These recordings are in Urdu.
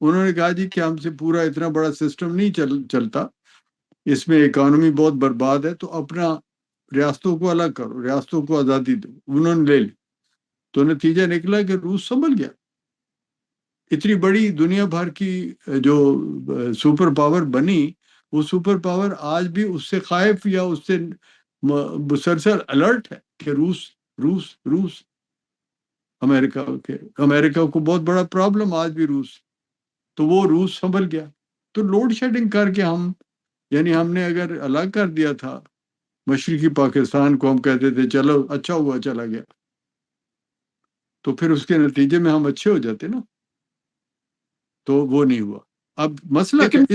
انہوں نے کہا جی کہ ہم سے پورا اتنا بڑا سسٹم نہیں چلتا، اس میں اکانومی بہت برباد ہے، تو اپنا ریاستوں کو الگ کرو، ریاستوں کو آزادی دو، انہوں نے لے لی۔ تو نتیجہ نکلا کہ روس سنبھل گیا۔ اتنی بڑی دنیا بھر کی جو سپر پاور بنی، وہ سپر پاور آج بھی اس سے خائف یا اس سے مسلسل الرٹ ہے کہ روس روس روس۔ امریکہ کو بہت بڑا پرابلم آج بھی روس، تو وہ روس سنبھل گیا۔ تو لوڈ شیڈنگ کر کے ہم نے اگر الگ کر دیا تھا مشرقی پاکستان کو، ہم کہتے تھے چلو اچھا ہوا چلا گیا، تو پھر اس کے نتیجے میں ہم اچھے ہو جاتے نا، تو وہ نہیں ہوا۔ اب مسئلہ کیا لیکن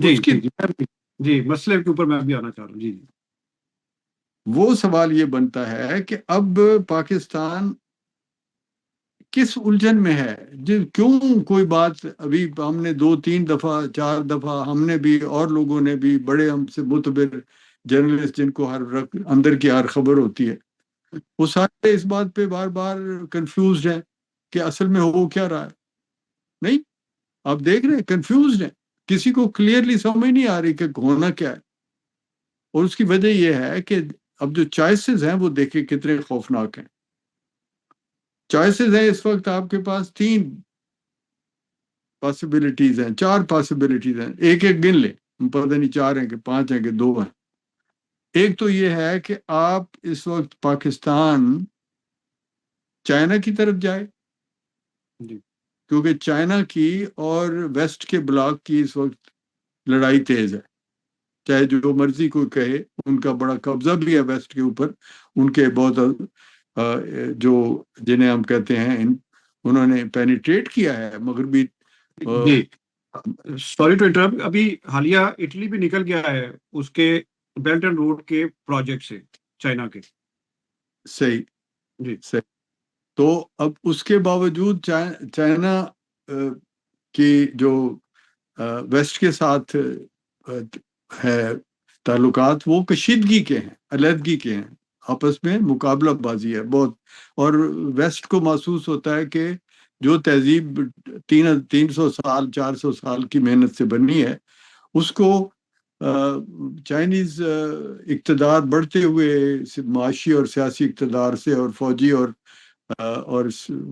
جی اس کی جی جی جی مسئلے کے اوپر میں بھی آنا چاہ رہا ہوں۔ جی جی وہ سوال یہ بنتا ہے کہ اب پاکستان کس الجھن میں ہے؟ کیوں کوئی بات ابھی ہم نے 2-3 دفعہ 4 دفعہ ہم نے بھی اور لوگوں نے بھی، بڑے ہم سے معتبر جرنلسٹ جن کو اندر کی ہر خبر ہوتی ہے، وہ سارے اس بات پہ بار بار کنفیوزڈ ہیں کہ اصل میں ہو کیا رہا ہے۔ نہیں، آپ دیکھ رہے ہیں کنفیوزڈ ہیں، کسی کو کلیئرلی سمجھ نہیں آ رہی کہ ہونا کیا ہے۔ اور اس کی وجہ یہ ہے کہ اب جو چوائسز ہیں وہ دیکھیں کتنے خوفناک ہیں۔ چوائسز ہیں اس وقت آپ کے پاس 3 پاسبلٹیز ہیں، 4 پاسبلٹیز ہیں، ایک ایک گن لیں، پتہ نہیں 4 ہیں کہ 5 ہیں کہ 2 ہیں۔ ایک تو یہ ہے کہ آپ اس وقت پاکستان چائنا کی طرف جائے، جی کیونکہ چائنا کی اور ویسٹ کے بلاک کی اس وقت لڑائی تیز ہے، چاہے جو مرضی کوئی کہے، ان کا بڑا قبضہ بھی ہے ویسٹ کے اوپر، ان کے بہت جو جنہیں ہم کہتے ہیں انہوں نے پینیٹریٹ کیا ہے مغربی۔ جی سوری ٹو انٹرپٹ، ابھی حالیہ اٹلی بھی نکل گیا ہے اس کے بیلٹ اینڈ روڈ کے پروجیکٹ سے، چائنا کے۔ صحیح جی صحیح۔ تو اب اس کے باوجود چائنا کی جو ویسٹ کے ساتھ ہے تعلقات، وہ کشیدگی کے ہیں، علیحدگی کے ہیں، آپس میں مقابلہ بازی ہے بہت۔ اور ویسٹ کو محسوس ہوتا ہے کہ جو تہذیب 300 سال 400 سال کی محنت سے بنی ہے، اس کو چائنیز اقتدار بڑھتے ہوئے معاشی اور سیاسی اقتدار سے اور فوجی اور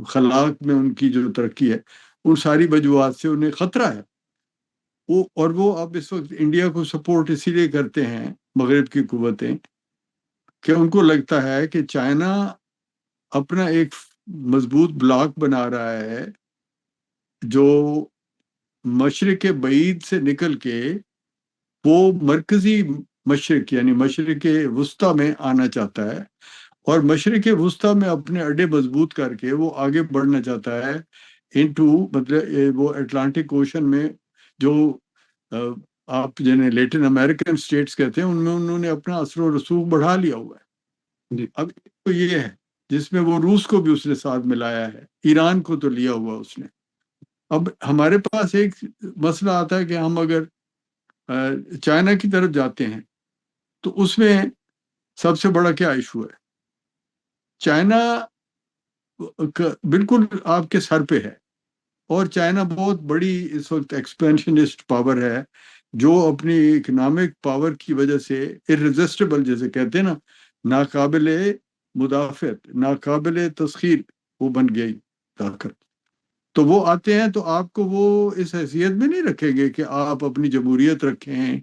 خلاق میں ان کی جو ترقی ہے، ان ساری وجوہات سے انہیں خطرہ ہے۔ وہ اب اس وقت انڈیا کو سپورٹ اسی لیے کرتے ہیں مغرب کی قوتیں کہ ان کو لگتا ہے کہ چائنا اپنا ایک مضبوط بلاک بنا رہا ہے جو مشرق بعید سے نکل کے وہ مرکزی مشرق یعنی مشرق وسطی میں آنا چاہتا ہے، اور مشرق وسطی میں اپنے اڈے مضبوط کر کے وہ آگے بڑھنا چاہتا ہے انٹو، مطلب وہ اٹلانٹک اوشن میں جو آپ جنہیں لیٹن امریکن سٹیٹس کہتے ہیں، ان میں انہوں نے اپنا اثر و رسوخ بڑھا لیا ہوا ہے۔ جی اب تو یہ ہے جس میں وہ روس کو بھی اس نے ساتھ ملایا ہے، ایران کو تو لیا ہوا اس نے۔ اب ہمارے پاس ایک مسئلہ آتا ہے کہ ہم اگر چائنا کی طرف جاتے ہیں تو اس میں سب سے بڑا کیا ایشو ہے؟ چائنا بالکل آپ کے سر پہ ہے، اور چائنا بہت بڑی اس وقت ایکسپینشنسٹ پاور ہے، جو اپنی اکنامک پاور کی وجہ سے ارریزسٹیبل، جیسے کہتے ہیں نا، ناقابل مدافعت، ناقابل تسخیر وہ بن گئی طاقت۔ تو وہ آتے ہیں تو آپ کو وہ اس حیثیت میں نہیں رکھیں گے کہ آپ اپنی جمہوریت رکھیں،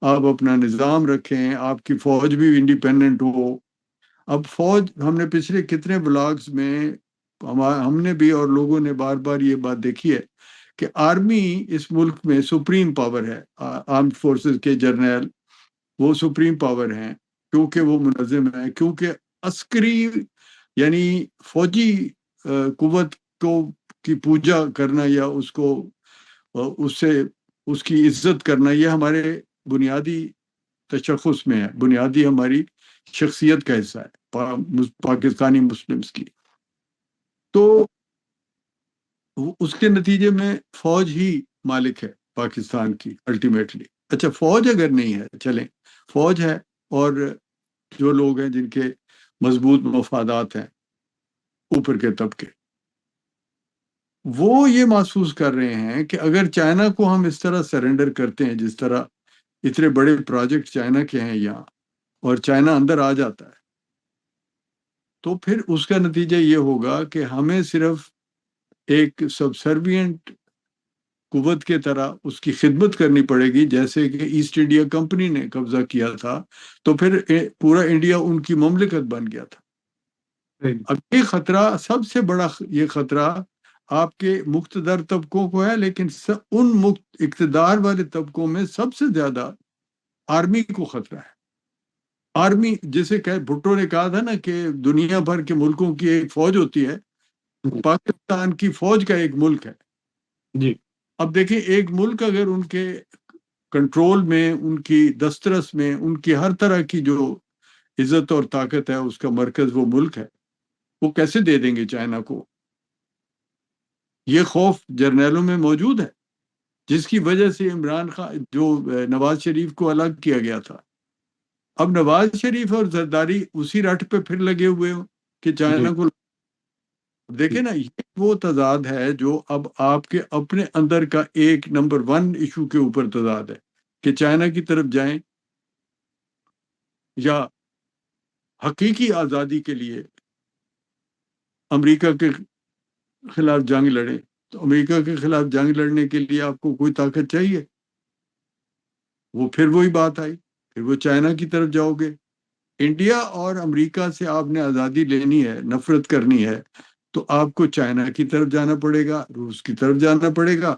آپ اپنا نظام رکھیں، آپ کی فوج بھی انڈیپینڈنٹ ہو۔ اب فوج، ہم نے پچھلے کتنے بلاگز میں ہم نے بھی اور لوگوں نے بار بار یہ بات دیکھی ہے کہ آرمی اس ملک میں سپریم پاور ہے، آرمڈ فورسز کے جرنیل وہ سپریم پاور ہیں، کیونکہ وہ منظم ہے، کیونکہ عسکری یعنی فوجی قوت کی پوجا کرنا یا اس کو اس سے اس کی عزت کرنا، یہ ہمارے بنیادی تشخص میں ہے، بنیادی ہماری شخصیت کا حصہ ہے پاکستانی مسلمز کی۔ تو اس کے نتیجے میں فوج ہی مالک ہے پاکستان کی الٹیمیٹلی۔ اچھا، فوج اگر نہیں ہے، چلیں فوج ہے اور جو لوگ ہیں جن کے مضبوط مفادات ہیں اوپر کے طبقے، وہ یہ محسوس کر رہے ہیں کہ اگر چائنا کو ہم اس طرح سرنڈر کرتے ہیں، جس طرح اتنے بڑے پروجیکٹ چائنا کے ہیں یہاں، اور چائنا اندر آ جاتا ہے، تو پھر اس کا نتیجہ یہ ہوگا کہ ہمیں صرف ایک سبسروینٹ قوت کے طرح اس کی خدمت کرنی پڑے گی، جیسے کہ ایسٹ انڈیا کمپنی نے قبضہ کیا تھا تو پھر پورا انڈیا ان کی مملکت بن گیا تھا۔ اب یہ خطرہ، سب سے بڑا یہ خطرہ آپ کے مقتدر طبقوں کو ہے، لیکن ان اقتدار والے طبقوں میں سب سے زیادہ آرمی کو خطرہ ہے۔ آرمی جسے کہ بھٹو نے کہا تھا نا کہ دنیا بھر کے ملکوں کی ایک فوج ہوتی ہے، پاکستان کی فوج کا ایک ملک ہے۔ جی اب دیکھیں، ایک ملک اگر ان کے کنٹرول میں، ان کی دسترس میں، ان کی ہر طرح کی جو عزت اور طاقت ہے، اس کا مرکز وہ ملک ہے، وہ کیسے دے دیں گے چائنا کو؟ یہ خوف جرنیلوں میں موجود ہے، جس کی وجہ سے عمران خان جو نواز شریف کو الگ کیا گیا تھا، اب نواز شریف اور زرداری اسی رٹ پہ پھر لگے ہوئے ہو کہ جی چائنا کو دیکھیں نا۔ یہ وہ تضاد ہے جو اب آپ کے اپنے اندر کا ایک نمبر ون ایشو کے اوپر تضاد ہے، کہ چائنا کی طرف جائیں یا حقیقی آزادی کے لیے امریکہ کے خلاف جنگ لڑیں۔ تو امریکہ کے خلاف جنگ لڑنے کے لیے آپ کو کوئی طاقت چاہیے، وہ پھر وہی بات آئی، پھر وہ چائنا کی طرف جاؤ گے۔ انڈیا اور امریکہ سے آپ نے آزادی لینی ہے، نفرت کرنی ہے، تو آپ کو چائنا کی طرف جانا پڑے گا، روس کی طرف جانا پڑے گا،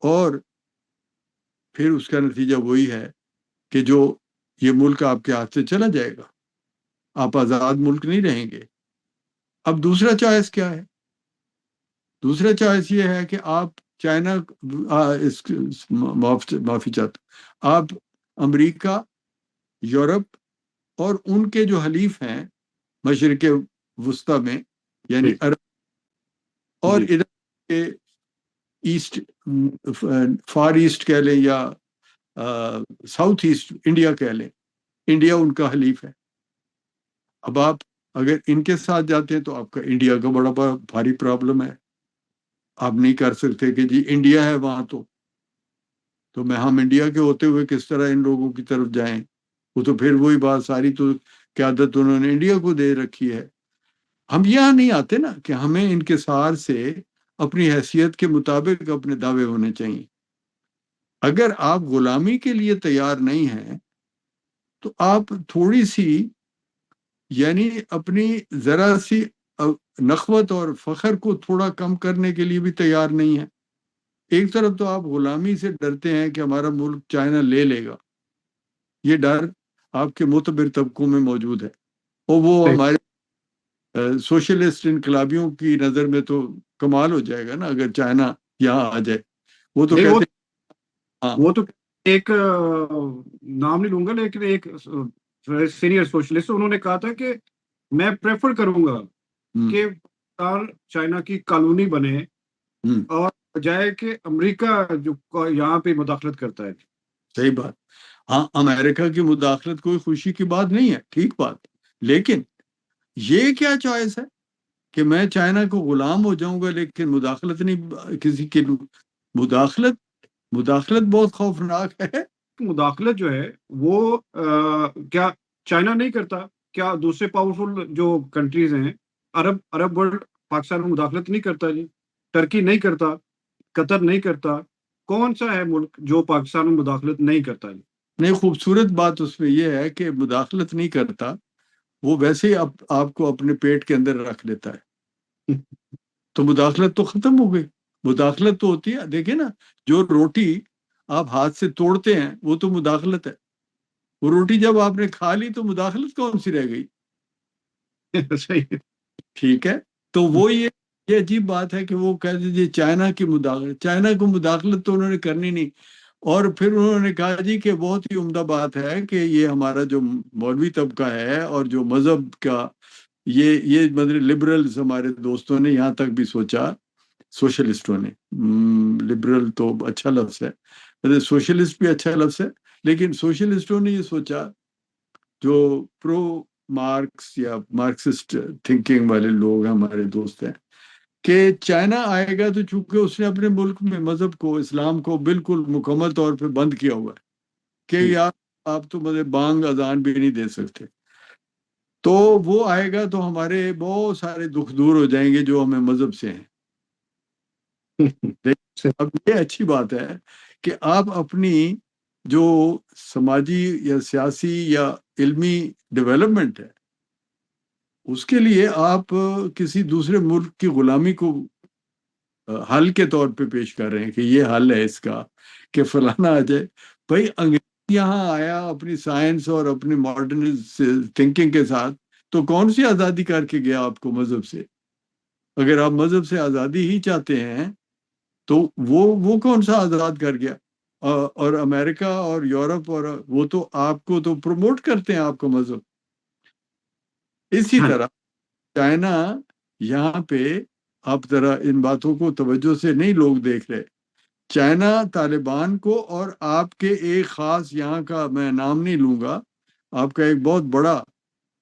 اور پھر اس کا نتیجہ وہی ہے کہ جو یہ ملک آپ کے ہاتھ سے چلا جائے گا، آپ آزاد ملک نہیں رہیں گے۔ اب دوسرا چوائس کیا ہے؟ دوسرا چوائس یہ ہے کہ آپ چائنا، معافی چاہتا ہوں، آپ امریکہ، یورپ اور ان کے جو حلیف ہیں مشرق وسطی میں، یعنی جی عرب، اور جی ادھر کے ایسٹ، فار ایسٹ کہہ لیں یا ساؤتھ ایسٹ انڈیا کہہ لیں، انڈیا ان کا حلیف ہے۔ اب آپ اگر ان کے ساتھ جاتے ہیں تو آپ کا انڈیا کا بڑا بڑا بھاری پرابلم ہے۔ آپ نہیں کر سکتے کہ جی انڈیا ہے وہاں، تو میں ہم انڈیا کے ہوتے ہوئے کس طرح ان لوگوں کی طرف جائیں؟ وہ تو پھر وہی بات ساری، تو قیادت انہوں نے انڈیا کو دے رکھی ہے۔ ہم یہاں نہیں آتے نا کہ ہمیں انکسار سے اپنی حیثیت کے مطابق اپنے دعوے ہونے چاہیے۔ اگر آپ غلامی کے لیے تیار نہیں ہیں تو آپ تھوڑی سی، یعنی اپنی ذرا سی نخوت اور فخر کو تھوڑا کم کرنے کے لیے بھی تیار نہیں ہیں۔ ایک طرف تو آپ غلامی سے ڈرتے ہیں کہ ہمارا ملک چائنا لے لے گا، یہ ڈر آپ کے معتبر طبقوں میں موجود ہے، اور وہ صحیح۔ ہمارے سوشلسٹ انقلابیوں کی نظر میں تو کمال ہو جائے گا نا اگر چائنا یہاں آ جائے۔ وہ تو نہیں کہتے ہیں ہاں۔ وہ تو ایک نام نہیں لوں گا، لیکن ایک سینئر سوشلسٹ انہوں نے کہا تھا کہ میں پریفر کروں گا ہم، کہ پاکستان چائنا کی کالونی بنے، ہم، اور بجائے کہ امریکہ جو یہاں پہ مداخلت کرتا ہے۔ صحیح بات۔ ہاں، امریکہ کی مداخلت کوئی خوشی کی بات نہیں ہے، ٹھیک بات، لیکن یہ کیا چوائس ہے کہ میں چائنا کو غلام ہو جاؤں گا لیکن مداخلت نہیں کسی کے؟ مداخلت مداخلت بہت خوفناک ہے۔ مداخلت جو ہے وہ کیا چائنا نہیں کرتا؟ کیا دوسرے پاورفل جو کنٹریز ہیں، عرب ورلڈ پاکستان میں مداخلت نہیں کرتا جی؟ ٹرکی نہیں کرتا، قطر نہیں کرتا، کون سا ہے ملک جو پاکستان میں مداخلت نہیں کرتا جی؟ نہیں، خوبصورت بات اس میں یہ ہے کہ مداخلت نہیں کرتا، وہ ویسے ہی آپ کو اپنے پیٹ کے اندر رکھ لیتا ہے، تو مداخلت تو ختم ہو گئی۔ مداخلت تو ہوتی ہے، دیکھیں نا، جو روٹی آپ ہاتھ سے توڑتے ہیں وہ تو مداخلت ہے، وہ روٹی جب آپ نے کھا لی تو مداخلت کون سی رہ گئی؟ صحیح ہے۔ ٹھیک ہے، تو وہ یہ عجیب بات ہے کہ وہ کہہ دیجیے چائنا کی مداخلت، چائنا کو مداخلت تو انہوں نے کرنی نہیں۔ اور پھر انہوں نے کہا جی کہ بہت ہی عمدہ بات ہے کہ یہ ہمارا جو مولوی طبقہ ہے اور جو مذہب کا، یہ مطلب لبرلز، ہمارے دوستوں نے یہاں تک بھی سوچا، سوشلسٹوں نے، لبرل تو اچھا لفظ ہے، مطلب سوشلسٹ بھی اچھا لفظ ہے، لیکن سوشلسٹوں نے یہ سوچا، جو پرو مارکس یا مارکسسٹ تھنکنگ والے لوگ ہمارے دوست ہیں، کہ چائنا آئے گا تو چونکہ اس نے اپنے ملک میں مذہب کو، اسلام کو بالکل مکمل طور پہ بند کیا ہوا ہے کہ جی یار آپ تو مطلب بانگ اذان بھی نہیں دے سکتے، تو وہ آئے گا تو ہمارے بہت سارے دکھ دور ہو جائیں گے جو ہمیں مذہب سے ہیں۔ صحیح۔ اب یہ اچھی بات ہے کہ آپ اپنی جو سماجی یا سیاسی یا علمی ڈیولپمنٹ ہے اس کے لیے آپ کسی دوسرے ملک کی غلامی کو حل کے طور پہ پیش کر رہے ہیں کہ یہ حل ہے اس کا کہ فلانا آ جائے۔ بھائی انگریز یہاں آیا اپنی سائنس اور اپنی ماڈرن تھنکنگ کے ساتھ، تو کون سی آزادی کر کے گیا آپ کو مذہب سے؟ اگر آپ مذہب سے آزادی ہی چاہتے ہیں تو وہ کون سا آزاد کر گیا؟ اور امریکہ اور یورپ اور وہ تو آپ کو تو پروموٹ کرتے ہیں آپ کا مذہب۔ اسی ہاں طرح چائنا یہاں پہ، آپ ذرا ان باتوں کو توجہ سے نہیں لوگ دیکھ رہے، چائنا طالبان کو اور آپ کے ایک خاص یہاں کا میں نام نہیں لوں گا، آپ کا ایک بہت بڑا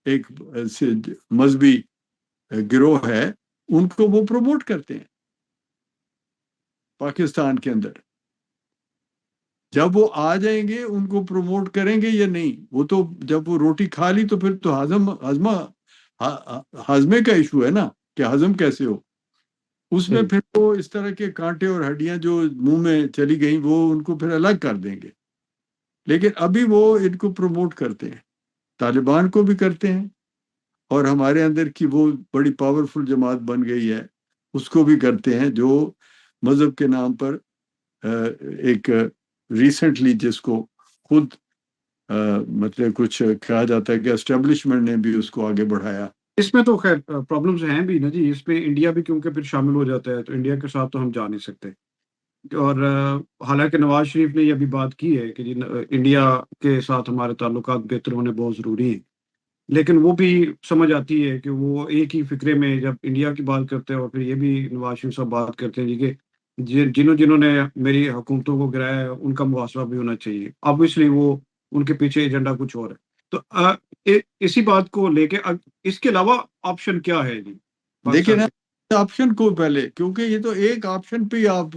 ایک مذہبی گروہ ہے، ان کو وہ پروموٹ کرتے ہیں پاکستان کے اندر۔ جب وہ آ جائیں گے ان کو پروموٹ کریں گے یا نہیں؟ وہ تو جب وہ روٹی کھا لی تو پھر تو ہاضمے کا ایشو ہے نا کہ ہضم کیسے ہو۔ اس میں صحیح۔ پھر وہ اس طرح کے کانٹے اور ہڈیاں جو منہ میں چلی گئیں وہ ان کو پھر الگ کر دیں گے، لیکن ابھی وہ ان کو پروموٹ کرتے ہیں، طالبان کو بھی کرتے ہیں، اور ہمارے اندر کی وہ بڑی پاورفل جماعت بن گئی ہے اس کو بھی کرتے ہیں، جو مذہب کے نام پر ایک ریسنٹلی جس کو خود مطلب کچھ کہا جاتا ہے کہ اسٹیبلشمنٹ نے بھی اس کو آگے بڑھایا۔ اس میں تو خیر پرابلمز ہیں بھی نا جی، اس پہ انڈیا بھی کیونکہ پھر شامل ہو جاتا ہے تو انڈیا کے ساتھ تو ہم جا نہیں سکتے۔ اور حالانکہ نواز شریف نے یہ بھی بات کی ہے کہ جی انڈیا کے ساتھ ہمارے تعلقات بہتر ہونے بہت ضروری ہیں، لیکن وہ بھی سمجھ آتی ہے کہ وہ ایک ہی فکرے میں جب انڈیا کی بات کرتے ہیں اور پھر یہ بھی نواز شریف صاحب بات کرتے ہیں جی کہ جنہوں نے میری حکومتوں کو گرایا ہے ان کا محاسبہ بھی ہونا چاہیے، obviously وہ ان کے پیچھے ایجنڈا کچھ اور ہے۔ تو اسی بات کو لے کے اس کے علاوہ آپشن کیا ہے جی دیکھیں پاکستان نا کے؟ آپشن کو پہلے، کیونکہ یہ تو ایک آپشن پہ ہی آپ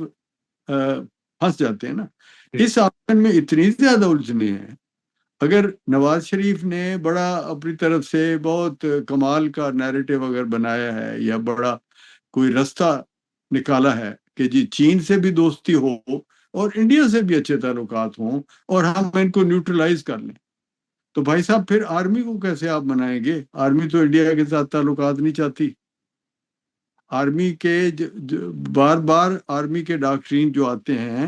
پھنس جاتے ہیں نا، جی اس آپشن میں اتنی زیادہ الجھنیں ہیں۔ اگر نواز شریف نے بڑا اپنی طرف سے بہت کمال کا نیریٹو اگر بنایا ہے یا بڑا کوئی رستہ نکالا ہے کہ جی چین سے بھی دوستی ہو اور انڈیا سے بھی اچھے تعلقات ہوں اور ہم ان کو نیوٹرلائز کر لیں، تو بھائی صاحب پھر آرمی کو کیسے آپ بنائیں گے؟ آرمی تو انڈیا کے ساتھ تعلقات نہیں چاہتی۔ آرمی کے بار بار آرمی کے ڈاکٹرین جو آتے ہیں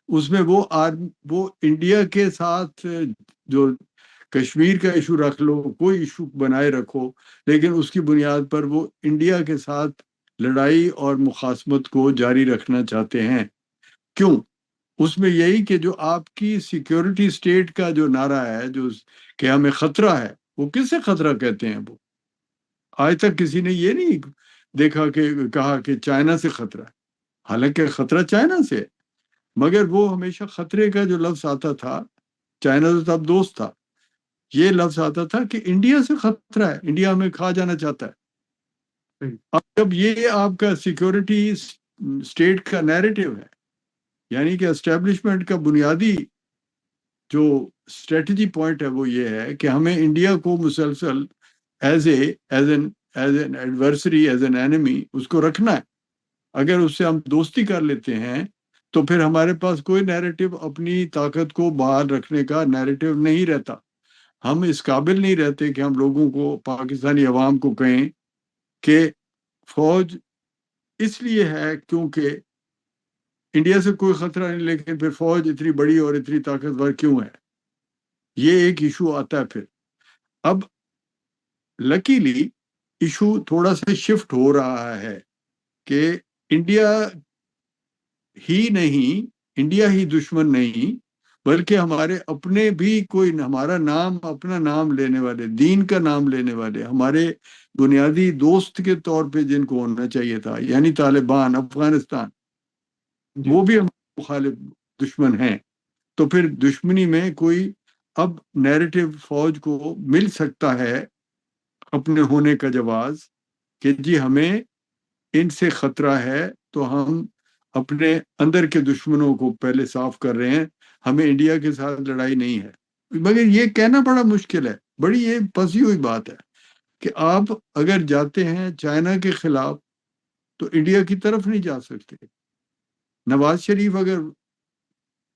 اس میں وہ انڈیا کے ساتھ جو کشمیر کا ایشو رکھ لو، کوئی ایشو بنائے رکھو، لیکن اس کی بنیاد پر وہ انڈیا کے ساتھ لڑائی اور مخاصمت کو جاری رکھنا چاہتے ہیں۔ کیوں؟ اس میں یہی کہ جو آپ کی سیکیورٹی سٹیٹ کا جو نعرہ ہے، جو کہ ہمیں خطرہ ہے، وہ کس سے خطرہ کہتے ہیں؟ وہ آج تک کسی نے یہ نہیں دیکھا کہ کہا کہ چائنا سے خطرہ ہے، حالانکہ خطرہ چائنا سے ہے، مگر وہ ہمیشہ خطرے کا جو لفظ آتا تھا، چائنا تو تب دوست تھا، یہ لفظ آتا تھا کہ انڈیا سے خطرہ ہے، انڈیا ہمیں کھا جانا چاہتا ہے۔ صحیح۔ اب جب یہ آپ کا سیکیورٹی سٹیٹ کا نیریٹو ہے، یعنی کہ اسٹیبلشمنٹ کا بنیادی جو اسٹریٹجی پوائنٹ ہے وہ یہ ہے کہ ہمیں انڈیا کو مسلسل as an adversary, as an enemy اس کو رکھنا ہے۔ اگر اس سے ہم دوستی کر لیتے ہیں تو پھر ہمارے پاس کوئی نیریٹو، اپنی طاقت کو بحال رکھنے کا نیریٹو نہیں رہتا۔ ہم اس قابل نہیں رہتے کہ ہم لوگوں کو، پاکستانی عوام کو کہیں کہ فوج اس لیے ہے کیونکہ انڈیا سے کوئی خطرہ نہیں، لیکن پھر فوج اتنی بڑی اور اتنی طاقتور کیوں ہے؟ یہ ایک ایشو آتا ہے پھر۔ اب لکیلی ایشو تھوڑا سا شفٹ ہو رہا ہے کہ انڈیا ہی نہیں، انڈیا ہی دشمن نہیں، بلکہ ہمارے اپنے بھی کوئی ہمارا نام، اپنا نام لینے والے، دین کا نام لینے والے، ہمارے بنیادی دوست کے طور پہ جن کو ہونا چاہیے تھا، یعنی طالبان، افغانستان، جی وہ بھی ہمارے مخالف دشمن ہیں۔ تو پھر دشمنی میں کوئی اب نیریٹو فوج کو مل سکتا ہے اپنے ہونے کا جواز کہ جی ہمیں ان سے خطرہ ہے تو ہم اپنے اندر کے دشمنوں کو پہلے صاف کر رہے ہیں. ہمیں انڈیا کے ساتھ لڑائی نہیں ہے. مگر یہ کہنا بڑا مشکل ہے، بڑی یہ پھنسی ہوئی بات ہے کہ آپ اگر جاتے ہیں چائنا کے خلاف تو انڈیا کی طرف نہیں جا سکتے. نواز شریف اگر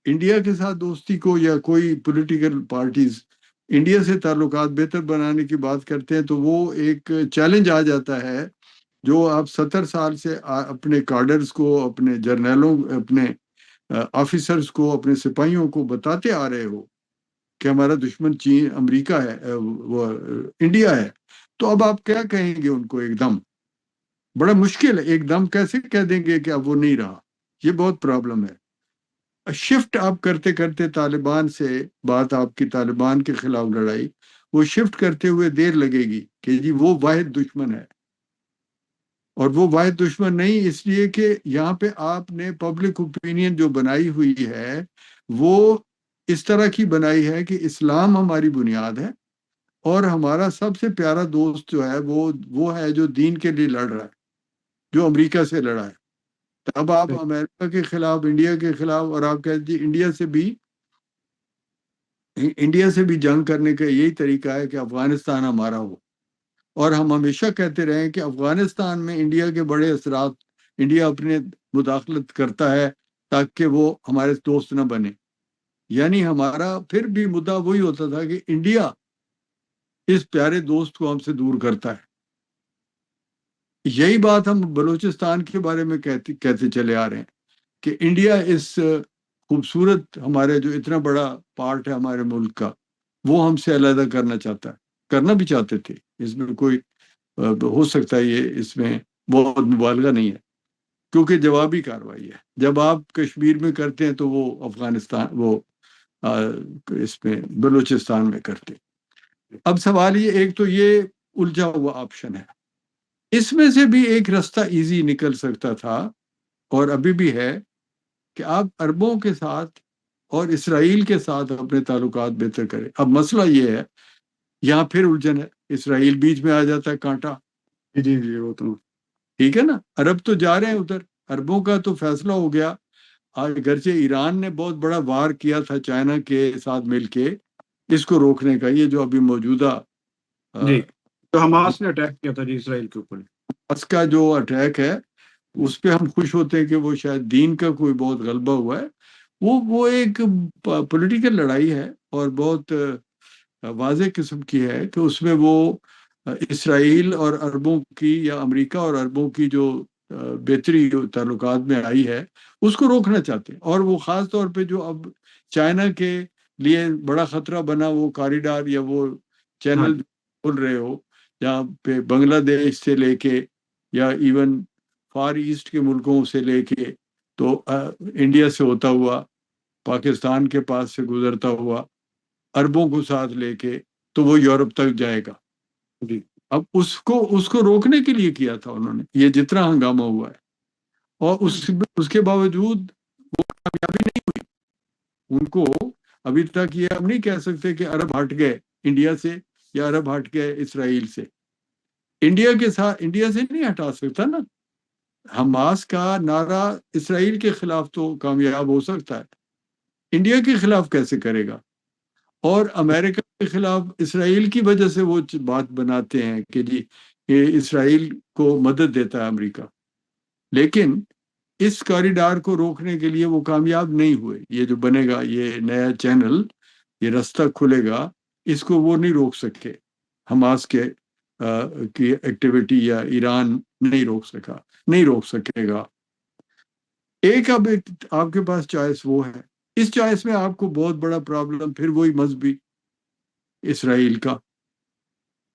انڈیا کے ساتھ دوستی کو یا کوئی پولیٹیکل پارٹیز انڈیا سے تعلقات بہتر بنانے کی بات کرتے ہیں تو وہ ایک چیلنج آ جاتا ہے جو آپ 70 سال سے اپنے کارڈرز کو، اپنے جرنیلوں، اپنے آفیسرز کو، اپنے سپاہیوں کو بتاتے آ رہے ہو کہ ہمارا دشمن چین، امریکہ ہے، وہ انڈیا ہے. تو اب آپ کیا کہیں گے ان کو؟ ایک دم بڑا مشکل ہے. ایک دم کیسے کہہ دیں گے کہ اب وہ نہیں رہا؟ یہ بہت پرابلم ہے. شفٹ آپ کرتے کرتے طالبان سے بات، آپ کی طالبان کے خلاف لڑائی، وہ شفٹ کرتے ہوئے دیر لگے گی کہ جی وہ واحد دشمن ہے. اور وہ واحد دشمن نہیں اس لیے کہ یہاں پہ آپ نے پبلک اوپینین جو بنائی ہوئی ہے وہ اس طرح کی بنائی ہے کہ اسلام ہماری بنیاد ہے اور ہمارا سب سے پیارا دوست جو ہے وہ ہے جو دین کے لیے لڑ رہا ہے، جو امریکہ سے لڑا ہے. اب آپ امریکہ کے خلاف، انڈیا کے خلاف، اور آپ کہتے ہیں انڈیا سے بھی جنگ کرنے کا یہی طریقہ ہے کہ افغانستان ہمارا ہو. اور ہم ہمیشہ کہتے رہے کہ افغانستان میں انڈیا کے بڑے اثرات، انڈیا اپنے مداخلت کرتا ہے تاکہ وہ ہمارے دوست نہ بنے. یعنی ہمارا پھر بھی مدعا وہی ہوتا تھا کہ انڈیا اس پیارے دوست کو ہم سے دور کرتا ہے. یہی بات ہم بلوچستان کے بارے میں کہتے چلے آ رہے ہیں کہ انڈیا اس خوبصورت، ہمارے جو اتنا بڑا پارٹ ہے ہمارے ملک کا، وہ ہم سے علیحدہ کرنا چاہتا ہے. کرنا بھی چاہتے تھے، اس میں کوئی ہو سکتا ہے، یہ اس میں بہت مبالغہ نہیں ہے کیونکہ جوابی کارروائی ہے. جب آپ کشمیر میں کرتے ہیں تو وہ افغانستان، وہ اس میں بلوچستان میں کرتے. اب سوال یہ، ایک تو یہ الجھا ہوا آپشن ہے. اس میں سے بھی ایک راستہ ایزی نکل سکتا تھا اور ابھی بھی ہے کہ آپ عربوں کے ساتھ اور اسرائیل کے ساتھ اپنے تعلقات بہتر کریں. اب مسئلہ یہ ہے، یہاں پھر الجھن ہے، اسرائیل بیچ میں آ جاتا ہے کانٹا. جی جی وہ تو ٹھیک ہے نا، عرب تو جا رہے ہیں ادھر، عربوں کا تو فیصلہ ہو گیا. اگرچہ ایران نے بہت بڑا وار کیا تھا چائنا کے ساتھ مل کے اس کو روکنے کا، یہ جو ابھی موجودہ جی. تو حماس نے اٹیک کیا تھا جی اسرائیل کے اوپر. حماس کا جو اٹیک ہے اس پہ ہم خوش ہوتے ہیں کہ وہ شاید دین کا کوئی بہت غلبہ ہوا ہے. وہ ایک پولیٹیکل لڑائی ہے اور بہت واضح قسم کی ہے کہ اس میں وہ اسرائیل اور عربوں کی، یا امریکہ اور عربوں کی جو بہتری تعلقات میں آئی ہے اس کو روکنا چاہتے ہیں. اور وہ خاص طور پہ جو اب چائنا کے لیے بڑا خطرہ بنا، وہ کاریڈار یا وہ ہاں چینل بول رہے ہو جہاں پہ بنگلہ دیش سے لے کے یا ایون فار ایسٹ کے ملکوں سے لے کے تو انڈیا سے ہوتا ہوا، پاکستان کے پاس سے گزرتا ہوا، عربوں کو ساتھ لے کے تو وہ یورپ تک جائے گا. جی. اب اس کو روکنے کے لیے کیا تھا انہوں نے یہ جتنا ہنگامہ ہوا ہے، اور اس کے باوجود وہ کامیابی نہیں ہوئی. ان کو ابھی تک یہ ہم نہیں کہہ سکتے کہ عرب ہٹ گئے انڈیا سے یا عرب ہٹ گئے اسرائیل سے. انڈیا کے ساتھ، انڈیا سے نہیں ہٹا سکتا نا. حماس کا نعرہ اسرائیل کے خلاف تو کامیاب ہو سکتا ہے، انڈیا کے خلاف کیسے کرے گا؟ اور امریکہ کے خلاف اسرائیل کی وجہ سے وہ بات بناتے ہیں کہ جی یہ اسرائیل کو مدد دیتا ہے امریکہ، لیکن اس کاریڈار کو روکنے کے لیے وہ کامیاب نہیں ہوئے. یہ جو بنے گا، یہ نیا چینل، یہ راستہ کھلے گا، اس کو وہ نہیں روک سکے. حماس کی ایکٹیویٹی یا ایران نہیں روک سکے گا. اب آپ کے پاس چوائس وہ ہے. اس چوائس میں آپ کو بہت بڑا پرابلم پھر وہی مذہبی اسرائیل کا.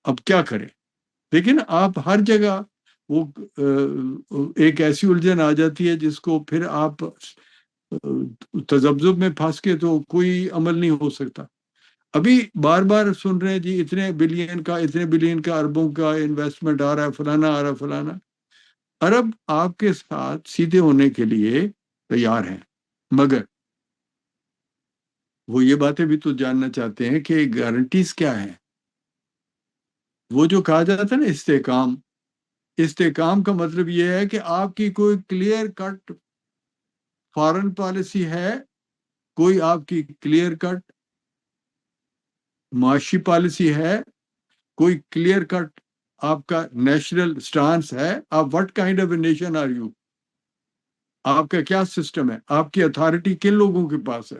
اب کیا کریں؟ لیکن آپ ہر جگہ وہ ایک ایسی الجھن آ جاتی ہے جس کو پھر آپ تذبذب میں پھنس کے تو کوئی عمل نہیں ہو سکتا. ابھی بار بار سن رہے ہیں جی اتنے بلین کا اربوں کا انویسٹمنٹ آ رہا ہے، فلانا آ رہا ہے، فلانا. عرب آپ کے ساتھ سیدھے ہونے کے لیے تیار ہیں، مگر وہ یہ باتیں بھی تو جاننا چاہتے ہیں کہ گارنٹیز کیا ہیں. وہ جو کہا جاتا ہے نا استحکام، استحکام کا مطلب یہ ہے کہ آپ کی کوئی کلیئر کٹ فارن پالیسی ہے، کوئی آپ کی کلیئر کٹ معاشی پالیسی ہے، کوئی کلیئر کٹ آپ کا نیشنل سٹانس ہے. آپ what kind of a nation are you? آپ کا کیا سسٹم ہے؟ آپ کی اتھارٹی کن لوگوں کے پاس ہے؟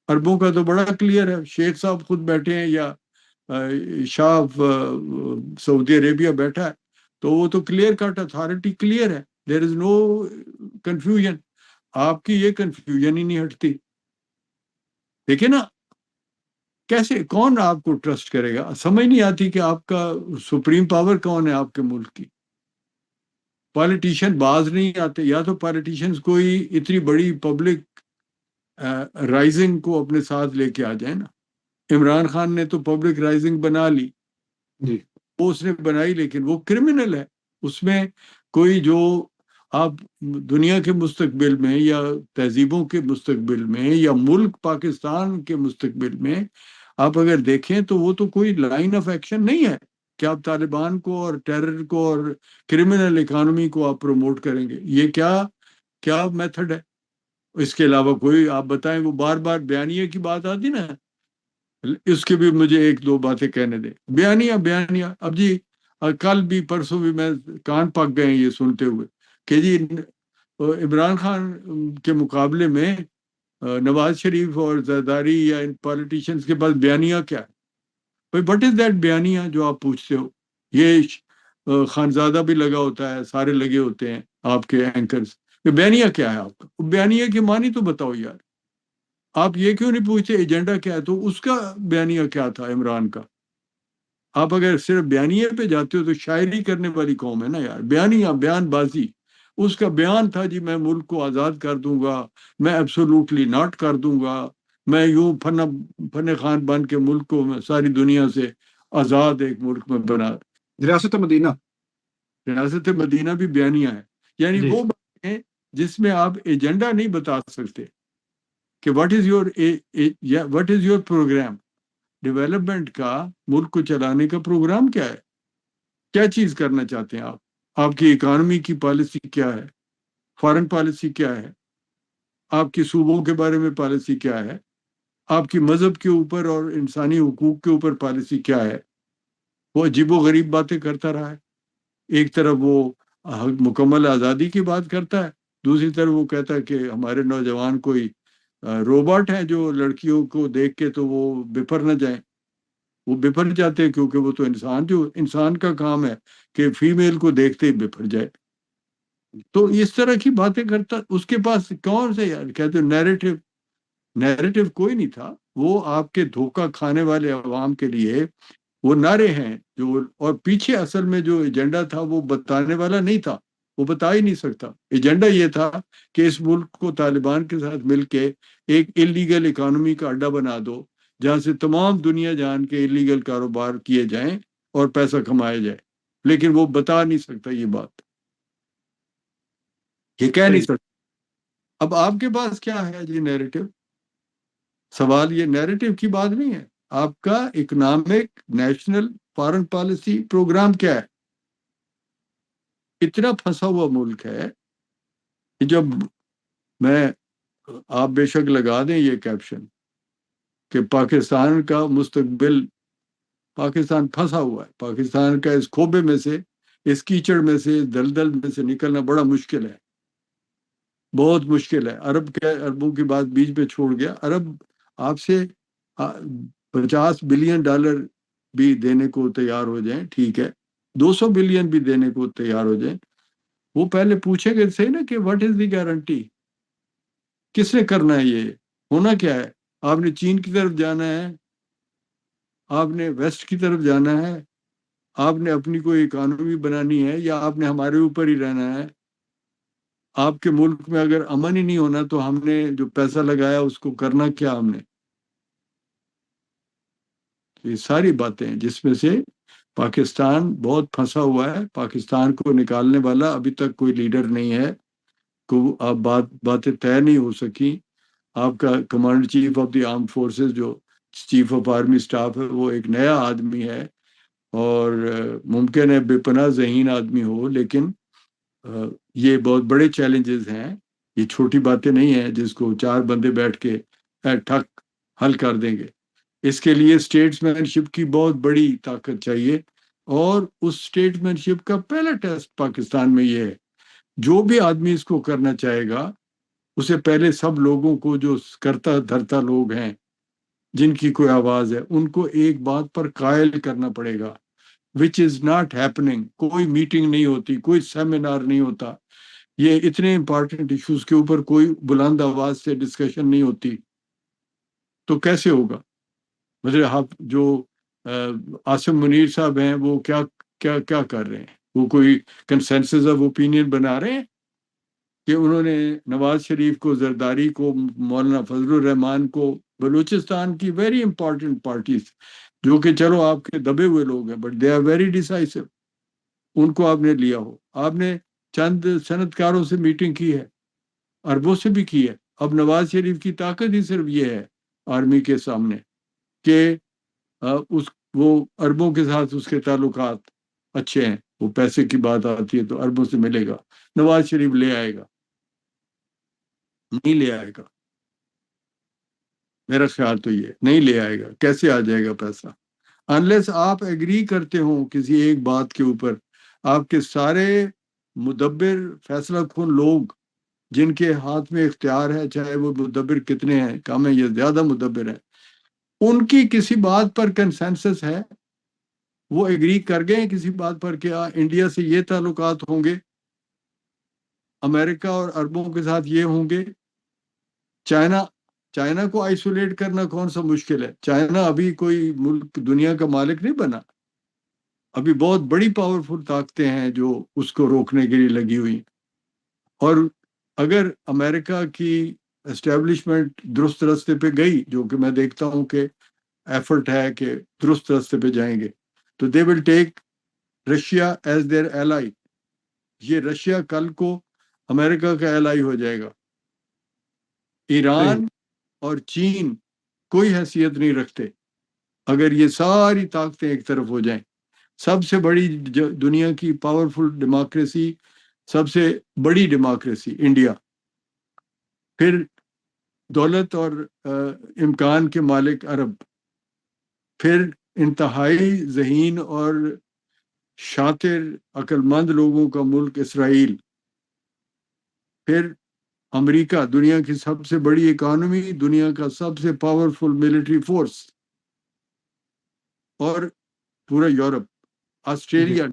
عربوں کا تو بڑا کلیئر ہے، شیخ صاحب خود بیٹھے ہیں یا شاہ سعودی عربیہ بیٹھا ہے، تو وہ تو کلیئر کٹ اتھارٹی کلیئر ہے. دیر از نو کنفیوژن. آپ کی یہ کنفیوژن ہی نہیں ہٹتی. دیکھیں نا کیسے، کون آپ کو ٹرسٹ کرے گا؟ سمجھ نہیں آتی کہ آپ کا سپریم پاور کون ہے آپ کے ملک کی. پالیٹیشین باز نہیں آتے، یا تو پالیٹیشینز کوئی اتنی بڑی پبلک رائزنگ کو اپنے ساتھ لے کے آ جائیں نا. عمران خان نے تو پبلک رائزنگ بنا لی، جی وہ اس نے بنائی، لیکن وہ کرمنل ہے. اس میں کوئی جو آپ دنیا کے مستقبل میں یا تہذیبوں کے مستقبل میں یا ملک پاکستان کے مستقبل میں آپ اگر دیکھیں تو وہ تو کوئی لائن آف ایکشن نہیں ہے کہ آپ طالبان کو اور ٹیرر کو اور کرمنل اکانومی کو آپ پروموٹ کریں گے. یہ کیا میتھڈ ہے؟ اس کے علاوہ کوئی آپ بتائیں. وہ بار بار بیانیے کی بات آتی نا، اس کے بھی مجھے ایک دو باتیں کہنے دیں. بیانیہ اب جی کل بھی پرسوں بھی میں کان پک گئے یہ سنتے ہوئے کہ جی عمران خان کے مقابلے میں نواز شریف اور زرداری یا ان پالیٹیشنز کے پاس بیانیہ کیا ہے؟ بھائی وٹ از دیٹ بیانیہ جو آپ پوچھتے ہو؟ یہ خانزادہ بھی لگا ہوتا ہے، سارے لگے ہوتے ہیں آپ کے اینکرز. بیانیہ کیا ہے آپ کا؟ بیانیہ کے معنی تو بتاؤ یار. آپ یہ کیوں نہیں پوچھتے ایجنڈا کیا ہے؟ تو اس کا بیانیہ کیا تھا عمران کا؟ آپ اگر صرف بیانیے پہ جاتے ہو تو شاعری کرنے والی قوم ہے نا یار. بیانیہ، بیان بازی. اس کا بیان تھا جی میں ملک کو آزاد کر دوں گا، میں ایبسولوٹلی ناٹ کر دوں گا، میں یوں فن خان بن کے ملک کو ساری دنیا سے آزاد ایک ملک میں بنا. ریاست مدینہ. ریاست مدینہ بھی بیانیہ ہے. یعنی جی وہ باتیں جس میں آپ ایجنڈا نہیں بتا سکتے کہ what is your program development کا، ملک کو چلانے کا پروگرام کیا ہے، کیا چیز کرنا چاہتے ہیں آپ کی اکانومی کی پالیسی کیا ہے، فارن پالیسی کیا ہے، آپ کی صوبوں کے بارے میں پالیسی کیا ہے، آپ کی مذہب کے اوپر اور انسانی حقوق کے اوپر پالیسی کیا ہے. وہ عجیب و غریب باتیں کرتا رہا ہے. ایک طرف وہ مکمل آزادی کی بات کرتا ہے، دوسری طرف وہ کہتا ہے کہ ہمارے نوجوان کوئی روبوٹ ہیں جو لڑکیوں کو دیکھ کے تو وہ بپھر نہ جائیں. وہ بپھر جاتے ہیں کیونکہ وہ تو انسان کا کام ہے کہ فیمیل کو دیکھتے ہی بپھر جائے. تو اس طرح کی باتیں کرتا. اس کے پاس کون سے یار کہتے نیریٹو کوئی نہیں تھا. وہ آپ کے دھوکہ کھانے والے عوام کے لیے وہ نعرے ہیں جو، اور پیچھے اصل میں جو ایجنڈا تھا وہ بتانے والا نہیں تھا، وہ بتا ہی نہیں سکتا. ایجنڈا یہ تھا کہ اس ملک کو طالبان کے ساتھ مل کے ایک انلیگل اکانومی کا اڈا بنا دو جہاں سے تمام دنیا جان کے انلیگل کاروبار کیے جائیں اور پیسہ کمایا جائے. لیکن وہ بتا نہیں سکتا یہ بات، یہ کہہ نہیں صحیح. سکتا. اب آپ کے پاس کیا ہے جی نیریٹو؟ سوال یہ نیریٹو کی بات نہیں ہے. آپ کا economic national foreign policy programme کیا ہے؟ اتنا پھنسا ہوا ملک ہے کہ جب میں، آپ بے شک لگا دیں یہ کیپشن کہ پاکستان کا مستقبل، پاکستان پھنسا ہوا ہے، پاکستان کا اس کھوبے میں سے، اس کیچڑ میں سے، اس دلدل میں سے نکلنا بڑا مشکل ہے، بہت مشکل ہے. عربوں کی بات بیچ میں چھوڑ گیا. عرب آپ سے $50 بلین بھی دینے کو تیار ہو جائیں، ٹھیک ہے، 200 بلین بھی دینے کو تیار ہو جائیں. وہ پہلے پوچھیں گے صحیح نا کہ واٹ از دی گارنٹی، کس نے کرنا ہے، یہ ہونا کیا ہے. آپ نے چین کی طرف جانا ہے، آپ نے ویسٹ کی طرف جانا ہے، آپ نے اپنی کوئی اکانومی بنانی ہے، یا آپ نے ہمارے اوپر ہی رہنا ہے. آپ کے ملک میں اگر امن ہی نہیں ہونا تو ہم نے جو پیسہ لگایا اس کو کرنا کیا ہم نے. یہ ساری باتیں ہیں جس میں سے پاکستان بہت پھنسا ہوا ہے. پاکستان کو نکالنے والا ابھی تک کوئی لیڈر نہیں ہے. آپ باتیں طے نہیں ہو سکی. آپ کا commander chief of the arm forces جو چیف آف آرمی سٹاف ہے وہ ایک نیا آدمی ہے، اور ممکن ہے بے پناہ ذہین آدمی ہو، لیکن یہ بہت بڑے چیلنجز ہیں، یہ چھوٹی باتیں نہیں ہیں جس کو 4 بندے بیٹھ کے ٹھک حل کر دیں گے۔ اس کے لیے اسٹیٹس مین شپ کی بہت بڑی طاقت چاہیے، اور اس اسٹیٹس مین شپ کا پہلا ٹیسٹ پاکستان میں یہ ہے، جو بھی آدمی اس کو کرنا چاہے گا اسے پہلے سب لوگوں کو، جو کرتا دھرتا لوگ ہیں جن کی کوئی آواز ہے، ان کو ایک بات پر قائل کرنا پڑے گا، which is not happening۔ کوئی میٹنگ نہیں ہوتی، کوئی سیمینار نہیں ہوتا، یہ اتنے امپارٹنٹ ایشوز کے اوپر کوئی بلند آواز سے ڈسکشن نہیں ہوتی، تو کیسے ہوگا؟ مطلب آپ جو عاصم منیر صاحب ہیں، وہ کیا کیا کیا کر رہے ہیں؟ وہ کوئی کنسنسس آف اوپینین بنا رہے ہیں کہ انہوں نے نواز شریف کو، زرداری کو، مولانا فضل الرحمان کو، بلوچستان کی ویری امپورٹنٹ پارٹیز جو کہ چلو آپ کے دبے ہوئے لوگ ہیں but they are very decisive, ان کو آپ نے لیا ہو، آپ نے چند صنعت کاروں سے میٹنگ کی ہے، اربوں سے بھی کی ہے۔ اب نواز شریف کی طاقت ہی صرف یہ ہے آرمی کے سامنے کہ وہ اربوں کے ساتھ اس کے تعلقات اچھے ہیں، وہ پیسے کی بات آتی ہے تو اربوں سے ملے گا، نواز شریف لے آئے گا؟ نہیں لے آئے گا، میرا خیال تو یہ نہیں لے آئے گا۔ کیسے آ جائے گا پیسہ؟ انلیس آپ ایگری کرتے ہوں کسی ایک بات کے اوپر، آپ کے سارے مدبر فیصلہ کن لوگ جن کے ہاتھ میں اختیار ہے، چاہے وہ مدبر کتنے ہیں، کم ہے یا زیادہ مدبر ہیں، ان کی کسی بات پر کنسنسس ہے، وہ ایگری کر گئے کسی بات پر کہ انڈیا سے یہ تعلقات ہوں گے، امریکہ اور عربوں کے ساتھ یہ ہوں گے، چائنا کو آئسولیٹ کرنا کون سا مشکل ہے؟ چائنا ابھی کوئی ملک دنیا کا مالک نہیں بنا، ابھی بہت بڑی پاورفل طاقتیں ہیں جو اس کو روکنے کے لیے لگی ہوئی، اور اگر امریکہ کی اسٹیبلشمنٹ درست راستے پہ گئی، جو کہ میں دیکھتا ہوں کہ ایفرٹ ہے کہ درست راستے پہ جائیں گے، تو دے ول ٹیک رشیا ایز دیئر ایلائی۔ یہ رشیا کل کو امریکہ کا ایلائی ہو جائے گا۔ ایران اور چین کوئی حیثیت نہیں رکھتے اگر یہ ساری طاقتیں ایک طرف ہو جائیں۔ سب سے بڑی دنیا کی پاورفل ڈیموکریسی، سب سے بڑی ڈیموکریسی انڈیا، پھر دولت اور امکان کے مالک عرب، پھر انتہائی ذہین اور شاطر عقل مند لوگوں کا ملک اسرائیل، پھر امریکہ، دنیا کی سب سے بڑی اکانومی، دنیا کا سب سے پاورفل ملٹری فورس، اور پورا یورپ، آسٹریلیا۔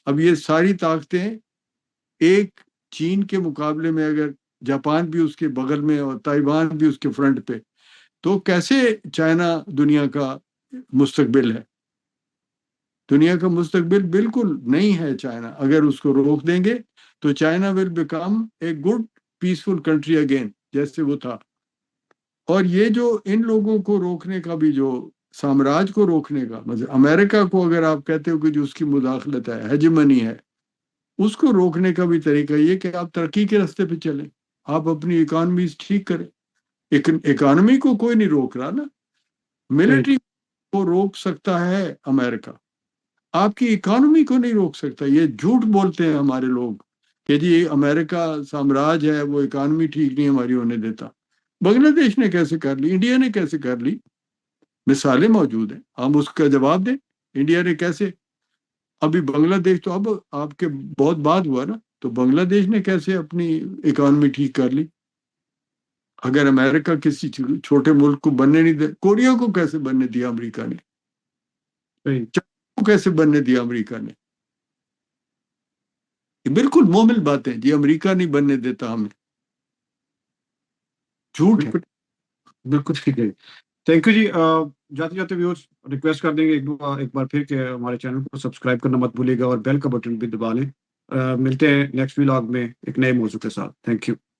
اب یہ ساری طاقتیں ایک چین کے مقابلے میں، اگر جاپان بھی اس کے بغل میں اور تائیوان بھی اس کے فرنٹ پہ، تو کیسے چائنا دنیا کا مستقبل ہے؟ دنیا کا مستقبل بالکل نہیں ہے چائنا۔ اگر اس کو روک دیں گے تو China will become a good peaceful country again, جیسے وہ تھا۔ اور یہ جو ان لوگوں کو روکنے کا بھی، جو سامراج کو روکنے کا، مطلب امریکہ کو اگر آپ کہتے ہو کہ جو اس کی مداخلت ہے، ہیجمنی ہے، اس کو روکنے کا بھی طریقہ یہ کہ آپ ترقی کے راستے پہ چلیں، آپ اپنی اکانومی ٹھیک کریں۔ اکانومی کو کوئی نہیں روک رہا نا، ملٹری کو روک سکتا ہے امریکہ، آپ کی اکانومی کو نہیں روک سکتا۔ یہ جھوٹ بولتے ہیں ہمارے لوگ کہ جی امریکہ سامراج ہے، وہ اکانومی ٹھیک نہیں ہماری ہونے دیتا۔ بنگلہ دیش نے کیسے کر لی؟ انڈیا نے کیسے کر لی؟ مثالیں موجود ہیں، ہم اس کا جواب دیں۔ انڈیا نے کیسے؟ ابھی بنگلہ دیش تو اب آپ کے بہت بعد ہوا نا، تو بنگلہ دیش نے کیسے اپنی اکانومی ٹھیک کر لی؟ اگر امریکہ کسی چھوٹے ملک کو بننے نہیں دے، کوریا کو کیسے بننے دیا امریکہ نے؟ کو کیسے بننے دیا امریکہ نے؟ یہ بالکل مومل باتیں، جی امریکہ نہیں بننے دیتا ہمیں، جھوٹ ہے۔ بالکل ٹھیک ہے، تھینک یو جی۔ جاتے جاتے ویورز ریکویسٹ کر دیں گے ایک بار پھر کہ ہمارے چینل کو سبسکرائب کرنا مت بھولیے گا اور بیل کا بٹن بھی دبا لیں۔ ملتے ہیں نیکسٹ ولاگ میں ایک نئے موضوع کے ساتھ۔ Thank you.